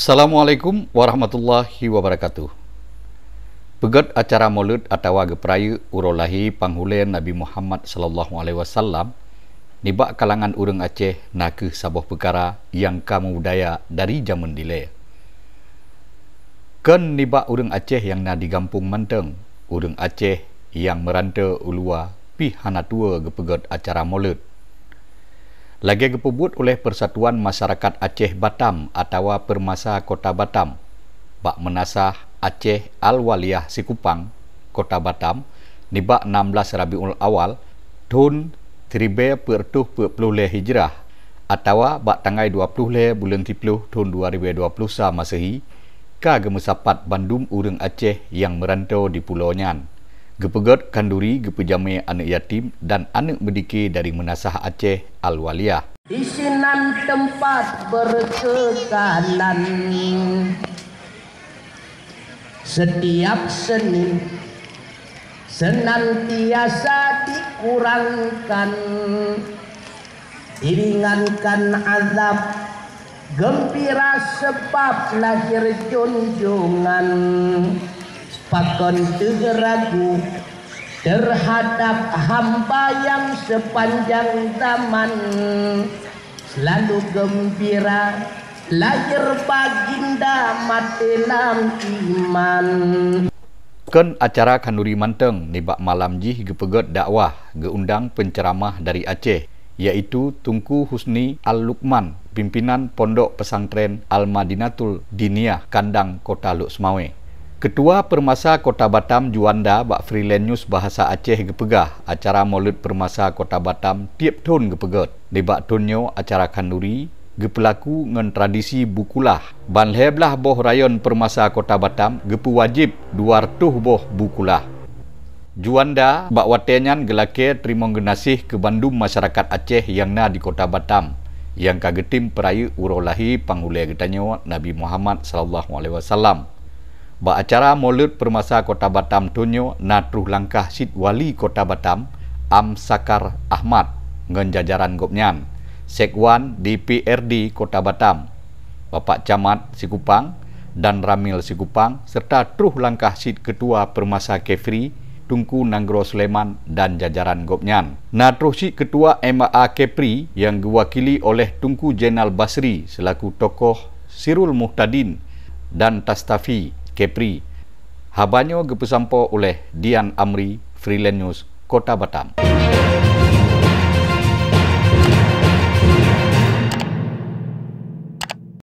Assalamualaikum warahmatullahi wabarakatuh. Pegat acara Maulid atau geperaya urolahi panghulen Nabi Muhammad sallallahu alaihi wasallam nibak kalangan urang Aceh nak sabuh perkara yang kamu budaya dari zaman dile. Ken nibak urang Aceh yang na di Kampung Manteng, urang Aceh yang merantau ulua pi hanatua gepegat acara Maulid. Lagi gepebut oleh Persatuan Masyarakat Aceh Batam atau Permasa Kota Batam, bak menasah Aceh Al-Waliyah Sikupang, Kota Batam, nibak 16 Rabiul Awal, tahun 1440 Hijrah, atau bak tanggal 20 bulan 10 tahun 2020 Masehi, ka gemesapat bandum urang Aceh yang merantau di Pulau Nyan. Gepegat kanduri gepejame anak yatim dan anak mendiki dari menasah Aceh Al-Waliyah. Di sinan tempat berkekanan, setiap Senin senantiasa dikurangkan, diringankan azab, gembira sebab lahir junjungan. Pakon ragu terhadap hamba yang sepanjang zaman selalu gembira, lahir baginda mati dalam iman. Ken acara Kanduri Manteng nibak malam jih gepegat dakwah geundang penceramah dari Aceh, yaitu Tunku Husni Al-Lukman, pimpinan Pondok Pesantren Al-Madinatul Diniyah Kandang Kota Luk Semawe. Ketua Permasa Kota Batam Juanda bak Freelance News Bahasa Aceh gepegah acara Maulid Permasa Kota Batam tiap tahun gepegat. Nibak tunyo acara Kanduri gepelaku ngan tradisi bukulah. Banleblah boh rayon Permasa Kota Batam gepu wajib 200 boh bukulah. Juanda bak watenyan gelake terima genasih ke bandum masyarakat Aceh yang na di Kota Batam yang kagetim peraya urolahi panghule getanyo Nabi Muhammad sallallahu alaihi wasallam. Ba acara Maulid Permasa Kota Batam tunyo natruh langkah Sid Wali Kota Batam Am Sakar Ahmad ngan jajaran gopnyan, Sekwan DPRD Kota Batam, Bapak Camat Sikupang dan Ramil Sikupang serta truh langkah Sid Ketua Permasa Kefri Tunku Nanggro Sulaiman dan jajaran gopnyan. Natruh Sid Ketua MA Kepri yang diwakili oleh Tunku Jenal Basri selaku tokoh Sirul Muhtadin dan Tastafi Kepri. Habanyo gepesampo oleh Dian Amri, Freelance News Kota Batam.